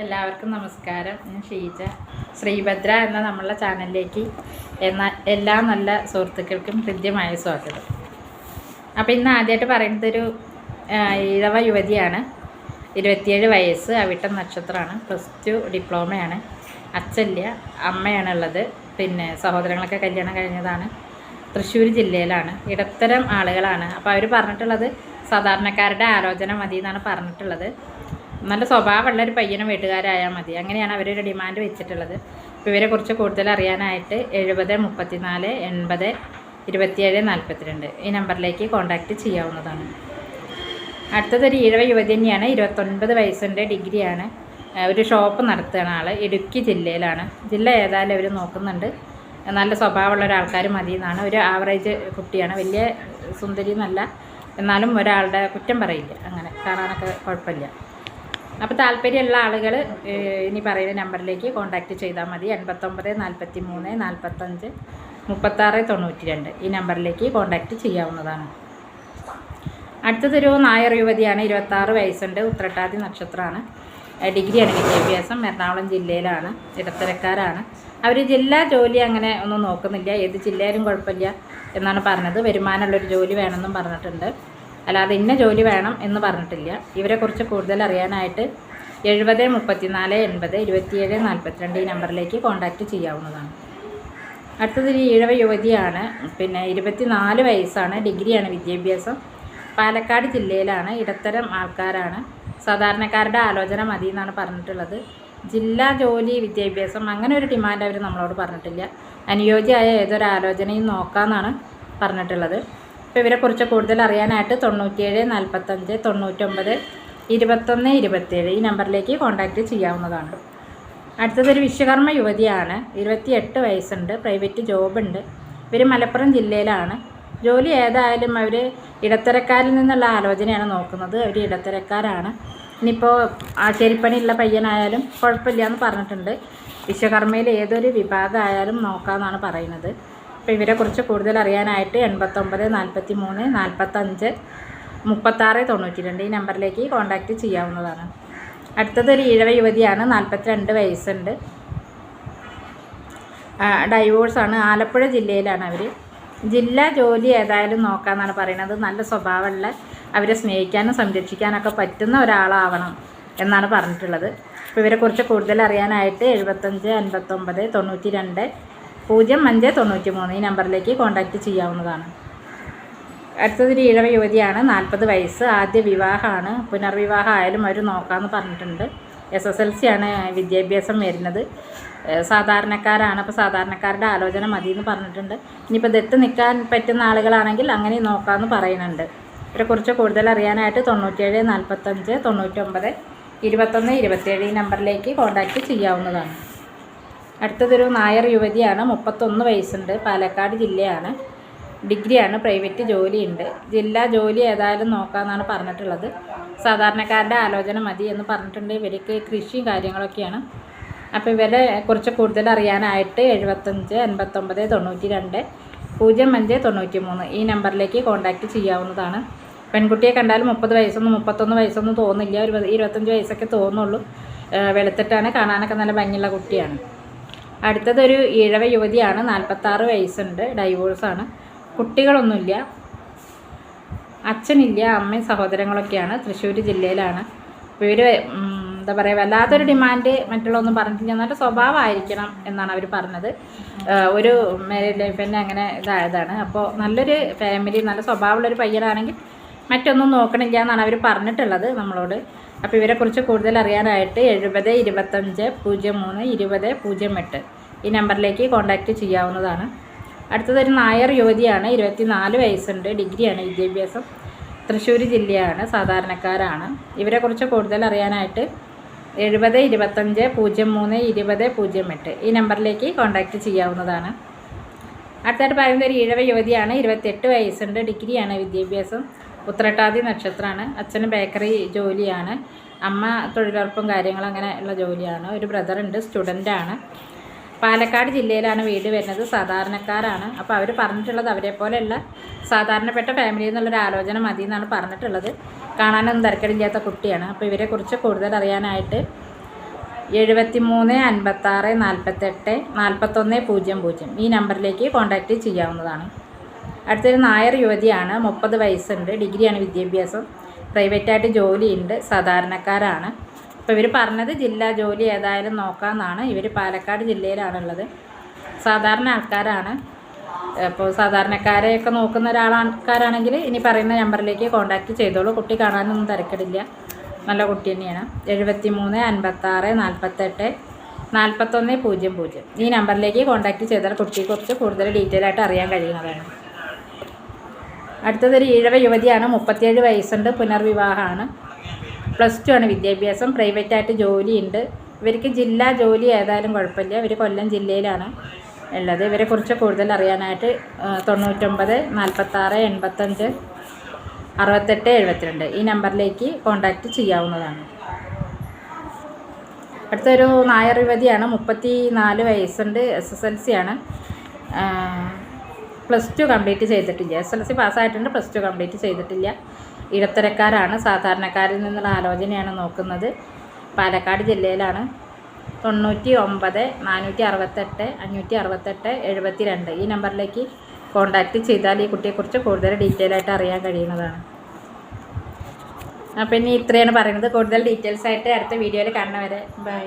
എല്ലാവർക്കും നമസ്കാരം. ഞാൻ ഷീജ. ശ്രീഭദ്ര എന്ന നമ്മളുടെ ചാനലിലേക്ക് എല്ലാ നല്ല സുഹൃത്തുക്കൾക്കും ഹൃദ്യമായ സ്വാഗതം. അപ്പോൾ ഇന്ന് ആദ്യമായിട്ട് പറയുന്നതൊരു ഇഴവ യുവതിയാണ്. 27 വയസ്സ്, അവിട്ടം നക്ഷത്രമാണ്, +2 ഡിപ്ലോമയാണ്. അച്ഛല്ല, അമ്മയാണുള്ളത്. പിന്നെ സഹോദരങ്ങളൊക്കെ കല്യാണം കഴിഞ്ഞതാണ്. തൃശ്ശൂർ ജില്ലയിലാണ്. ഇടത്തരം ആളുകളാണ്. അപ്പോൾ അവർ പറഞ്ഞിട്ടുള്ളത് സാധാരണക്കാരുടെ ആലോചന മതി എന്നാണ് പറഞ്ഞിട്ടുള്ളത്. നല്ല സ്വഭാവമുള്ളൊരു പയ്യനും വീട്ടുകാരായാൽ മതി, അങ്ങനെയാണ് അവരൊരു ഡിമാൻഡ് വെച്ചിട്ടുള്ളത്. അപ്പോൾ ഇവരെക്കുറിച്ച് കൂടുതൽ അറിയാനായിട്ട് 70 34 80 27 42 ഈ നമ്പറിലേക്ക് കോൺടാക്റ്റ് ചെയ്യാവുന്നതാണ്. അടുത്തതൊരു ഈഴവ യുവതി തന്നെയാണ്. 29 വയസ്സുണ്ട്, ഡിഗ്രിയാണ്. ഒരു ഷോപ്പ് നടത്തുകയാണ് ആൾ. ഇടുക്കി ജില്ലയിലാണ്. ജില്ല ഏതായാലും അവർ നോക്കുന്നുണ്ട്. നല്ല സ്വഭാവമുള്ള ഒരാൾക്കാർ മതി എന്നാണ്. ഒരു ആവറേജ് കുട്ടിയാണ്, വലിയ സുന്ദരി എന്നല്ല, എന്നാലും ഒരാളുടെ കുറ്റം പറയില്ല, അങ്ങനെ കാണാനൊക്കെ കുഴപ്പമില്ല. അപ്പോൾ താല്പര്യമുള്ള ആളുകൾ ഇനി പറയുന്ന നമ്പറിലേക്ക് കോൺടാക്റ്റ് ചെയ്താൽ മതി. 89 43 45 36 92 ഈ നമ്പറിലേക്ക് കോൺടാക്റ്റ് ചെയ്യാവുന്നതാണ്. അടുത്തതൊരു നായർ യുവതിയാണ്. 26 വയസ്സുണ്ട്, ഉത്രട്ടാതി നക്ഷത്രമാണ്. ഡിഗ്രിയാണ് വിദ്യാഭ്യാസം. എറണാകുളം ജില്ലയിലാണ്. ഇടത്തരക്കാരാണ്. അവർ ജില്ലാ ജോലി അങ്ങനെ ഒന്നും നോക്കുന്നില്ല, ഏത് ജില്ലയിലും കുഴപ്പമില്ല എന്നാണ് പറഞ്ഞത്. വരുമാനമുള്ളൊരു ജോലി വേണമെന്നും പറഞ്ഞിട്ടുണ്ട്, അല്ലാതെ ഇന്ന ജോലി വേണം എന്ന് പറഞ്ഞിട്ടില്ല. ഇവരെക്കുറിച്ച് കൂടുതൽ അറിയാനായിട്ട് 70 34 80 27 42 ഈ നമ്പറിലേക്ക് കോൺടാക്റ്റ് ചെയ്യാവുന്നതാണ്. അടുത്തതൊരു ഈഴവ യുവതിയാണ്. പിന്നെ 24 വയസ്സാണ്, ഡിഗ്രിയാണ് വിദ്യാഭ്യാസം. പാലക്കാട് ജില്ലയിലാണ്. ഇടത്തരം ആൾക്കാരാണ്. സാധാരണക്കാരുടെ ആലോചന മതി എന്നാണ് പറഞ്ഞിട്ടുള്ളത്. ജില്ലാ ജോലി വിദ്യാഭ്യാസം അങ്ങനെ ഒരു ഡിമാൻഡ് അവർ നമ്മളോട് പറഞ്ഞിട്ടില്ല. അനുയോജ്യമായ ഏതൊരു ആലോചനയും നോക്കാമെന്നാണ് പറഞ്ഞിട്ടുള്ളത്. അപ്പോൾ ഇവരെക്കുറിച്ച് കൂടുതൽ അറിയാനായിട്ട് 97 45 99 21 27 ഈ നമ്പറിലേക്ക് കോൺടാക്റ്റ് ചെയ്യാവുന്നതാണ്. അടുത്തതൊരു വിശ്വകർമ്മ യുവതിയാണ്. 28 വയസ്സുണ്ട്, പ്രൈവറ്റ് ജോബുണ്ട്. ഇവർ മലപ്പുറം ജില്ലയിലാണ്. ജോലി ഏതായാലും അവർ ഇടത്തരക്കാരിൽ നിന്നുള്ള ആലോചനയാണ് നോക്കുന്നത്. അവർ ഇടത്തരക്കാരാണ്. ഇനിയിപ്പോൾ ആശാരിപ്പണിയുള്ള പയ്യനായാലും കുഴപ്പമില്ല എന്ന് പറഞ്ഞിട്ടുണ്ട്. വിശ്വകർമ്മയിൽ ഏതൊരു വിഭാഗമായാലും നോക്കാമെന്നാണ് പറയുന്നത്. അപ്പോൾ ഇവരെക്കുറിച്ച് കൂടുതൽ അറിയാനായിട്ട് 89 43 45 36 92 ഈ നമ്പറിലേക്ക് കോൺടാക്റ്റ് ചെയ്യാവുന്നതാണ്. അടുത്തതൊരു ഈഴവ യുവതിയാണ്. 42 വയസ്സുണ്ട്, ഡൈവോഴ്സാണ്. ആലപ്പുഴ ജില്ലയിലാണ് അവർ. ജില്ലാ ജോലി ഏതായാലും നോക്കാമെന്നാണ് പറയുന്നത്. നല്ല സ്വഭാവമുള്ള, അവരെ സ്നേഹിക്കാനും സംരക്ഷിക്കാനൊക്കെ പറ്റുന്ന ഒരാളാവണം എന്നാണ് പറഞ്ഞിട്ടുള്ളത്. അപ്പോൾ ഇവരെക്കുറിച്ച് കൂടുതൽ അറിയാനായിട്ട് 75 59 92 05 93 ഈ നമ്പറിലേക്ക് കോൺടാക്റ്റ് ചെയ്യാവുന്നതാണ്. അടുത്തതൊരു ഈഴവ യുവതിയാണ്. 40 വയസ്സ്, ആദ്യ വിവാഹമാണ്. പുനർവിവാഹം ആയാലും അവർ നോക്കാമെന്ന് പറഞ്ഞിട്ടുണ്ട്. SSLC ആണ് വിദ്യാഭ്യാസം വരുന്നത്. സാധാരണക്കാരാണ്. അപ്പോൾ സാധാരണക്കാരുടെ ആലോചന മതി എന്ന് പറഞ്ഞിട്ടുണ്ട്. ഇനിയിപ്പോൾ ദത്ത് നിൽക്കാൻ പറ്റുന്ന ആളുകളാണെങ്കിൽ അങ്ങനെ നോക്കാമെന്ന് പറയുന്നുണ്ട്. ഇവരെക്കുറിച്ച് കൂടുതൽ അറിയാനായിട്ട് 97 45 99 21 27 ഈ നമ്പറിലേക്ക് കോൺടാക്റ്റ് ചെയ്യാവുന്നതാണ്. അടുത്തതൊരു നായർ യുവതിയാണ്. 31 വയസ്സുണ്ട്, പാലക്കാട് ജില്ലയാണ്. ഡിഗ്രിയാണ്, പ്രൈവറ്റ് ജോലിയുണ്ട്. ജില്ലാ ജോലി ഏതായാലും നോക്കാമെന്നാണ് പറഞ്ഞിട്ടുള്ളത്. സാധാരണക്കാരുടെ ആലോചന മതി എന്ന് പറഞ്ഞിട്ടുണ്ട്. ഇവർക്ക് കൃഷിയും കാര്യങ്ങളൊക്കെയാണ്. അപ്പോൾ ഇവരെ കുറിച്ച് കൂടുതൽ അറിയാനായിട്ട് 75 89 92 05 93 ഈ നമ്പറിലേക്ക് കോൺടാക്റ്റ് ചെയ്യാവുന്നതാണ്. പെൺകുട്ടിയെ കണ്ടാൽ 30 വയസ്സൊന്നും 31 വയസ്സൊന്നും തോന്നില്ല, ഒരു 25 വയസ്സൊക്കെ തോന്നുള്ളൂ. വെളുത്തിട്ടാണ്, കാണാനൊക്കെ നല്ല ഭംഗിയുള്ള കുട്ടിയാണ്. അടുത്തതൊരു ഈഴവ യുവതിയാണ്. 46 വയസ്സുണ്ട്, ഡൈവോഴ്സാണ്. കുട്ടികളൊന്നുമില്ല, അച്ഛനില്ല, അമ്മയും സഹോദരങ്ങളൊക്കെയാണ്. തൃശ്ശൂർ ജില്ലയിലാണ്. അപ്പോൾ ഇവർ എന്താ പറയുക, വല്ലാത്തൊരു ഡിമാൻഡ് മറ്റുള്ളതൊന്നും പറഞ്ഞിട്ടില്ല. നല്ല സ്വഭാവമായിരിക്കണം എന്നാണ് അവർ പറഞ്ഞത്. ഒരു മാരീഡ് ലൈഫ് തന്നെ അങ്ങനെ ഇതായതാണ്. അപ്പോൾ നല്ലൊരു ഫാമിലി, നല്ല സ്വഭാവമുള്ളൊരു പയ്യനാണെങ്കിൽ മറ്റൊന്നും നോക്കണില്ല എന്നാണ് അവർ പറഞ്ഞിട്ടുള്ളത് നമ്മളോട്. അപ്പോൾ ഇവരെക്കുറിച്ച് കൂടുതൽ അറിയാനായിട്ട് 70 25 03 20 08 ഈ നമ്പറിലേക്ക് കോൺടാക്റ്റ് ചെയ്യാവുന്നതാണ്. അടുത്തതൊരു നായർ യുവതിയാണ്. 24 വയസ്സുണ്ട്, ഡിഗ്രിയാണ് വിദ്യാഭ്യാസം. തൃശ്ശൂർ ജില്ലയാണ്. സാധാരണക്കാരാണ്. ഇവരെക്കുറിച്ച് കൂടുതൽ അറിയാനായിട്ട് 70 25 03 20 08 ഈ നമ്പറിലേക്ക് കോൺടാക്റ്റ് ചെയ്യാവുന്നതാണ്. അടുത്തായിട്ട് പറയുന്നത് ഒരു ഈഴവ യുവതിയാണ്. 28 വയസ്സുണ്ട്, ഡിഗ്രിയാണ് വിദ്യാഭ്യാസം. ഉത്രട്ടാതി നക്ഷത്രമാണ്. അച്ഛന് ബേക്കറി ജോലിയാണ്, അമ്മ തൊഴിലുറപ്പും കാര്യങ്ങളും അങ്ങനെ ഉള്ള ജോലിയാണ്. ഒരു ബ്രദറുണ്ട്, സ്റ്റുഡൻ്റാണ്. പാലക്കാട് ജില്ലയിലാണ് വീട് വരുന്നത്. സാധാരണക്കാരാണ്. അപ്പോൾ അവർ പറഞ്ഞിട്ടുള്ളത് അവരെ പോലെയുള്ള സാധാരണപ്പെട്ട ഫാമിലിയിൽ നിന്നുള്ളൊരു ആലോചന മതി എന്നാണ് പറഞ്ഞിട്ടുള്ളത്. കാണാനൊന്നും തിരക്കടില്ലാത്ത കുട്ടിയാണ്. അപ്പോൾ ഇവരെക്കുറിച്ച് കൂടുതൽ അറിയാനായിട്ട് 7356484100 ഈ നമ്പറിലേക്ക് കോൺടാക്റ്റ് ചെയ്യാവുന്നതാണ്. അടുത്തൊരു നായർ യുവതിയാണ്. 30 വയസ്സുണ്ട്. ഡിഗ്രിയാണ് വിദ്യാഭ്യാസം. പ്രൈവറ്റായിട്ട് ജോലിയുണ്ട്. സാധാരണക്കാരാണ്. അപ്പോൾ ഇവർ പറഞ്ഞത് ജില്ലാ ജോലി ഏതായാലും നോക്കാമെന്നാണ്. ഇവർ പാലക്കാട് ജില്ലയിലാണുള്ളത്. സാധാരണ ആൾക്കാരാണ്. അപ്പോൾ സാധാരണക്കാരെയൊക്കെ നോക്കുന്ന ആൾക്കാരാണെങ്കിൽ ഇനി പറയുന്ന നമ്പറിലേക്ക് കോൺടാക്റ്റ് ചെയ്തോളൂ. കുട്ടി കാണാനൊന്നും തിരക്കിടില്ല. നല്ല കുട്ടി തന്നെയാണ്. 7356484100 ഈ നമ്പറിലേക്ക് കോൺടാക്റ്റ് ചെയ്താൽ കുട്ടിയെക്കുറിച്ച് കൂടുതൽ ഡീറ്റെയിൽ ആയിട്ട് അറിയാൻ കഴിയുന്നതാണ്. അടുത്തതൊരു ഈഴവ യുവതിയാണ്. 37 വയസ്സുണ്ട്. പുനർവിവാഹമാണ്. +2 ആണ് വിദ്യാഭ്യാസം. പ്രൈവറ്റായിട്ട് ജോലിയുണ്ട്. ഇവർക്ക് ജില്ലാ ജോലി ഏതായാലും കുഴപ്പമില്ല. ഇവർ കൊല്ലം ജില്ലയിലാണ് ഉള്ളത്. ഇവരെക്കുറിച്ച് കൂടുതൽ അറിയാനായിട്ട് 99 46 85 68 72 ഈ നമ്പറിലേക്ക് കോൺടാക്റ്റ് ചെയ്യാവുന്നതാണ്. അടുത്തൊരു നായർ യുവതിയാണ്. 34 വയസ്സുണ്ട്. SSLC ആണ്. +2 കംപ്ലീറ്റ് ചെയ്തിട്ടില്ല. SSLC പാസ്സായിട്ടുണ്ട്. +2 കംപ്ലീറ്റ് ചെയ്തിട്ടില്ല. ഇടത്തരക്കാരാണ്. സാധാരണക്കാരിൽ നിന്നുള്ള ആലോചനയാണ് നോക്കുന്നത്. പാലക്കാട് ജില്ലയിലാണ്. 99 468 568 72 ഈ നമ്പറിലേക്ക് കോൺടാക്റ്റ് ചെയ്താൽ ഈ കുട്ടിയെക്കുറിച്ച് കൂടുതൽ ഡീറ്റെയിൽ ആയിട്ട് അറിയാൻ കഴിയുന്നതാണ്. അപ്പോൾ ഇനി ഇത്രയാണ് പറയുന്നത്. കൂടുതൽ ഡീറ്റെയിൽസ് ആയിട്ട് അടുത്ത വീഡിയോയിൽ കാണുന്നവരെ ബൈ.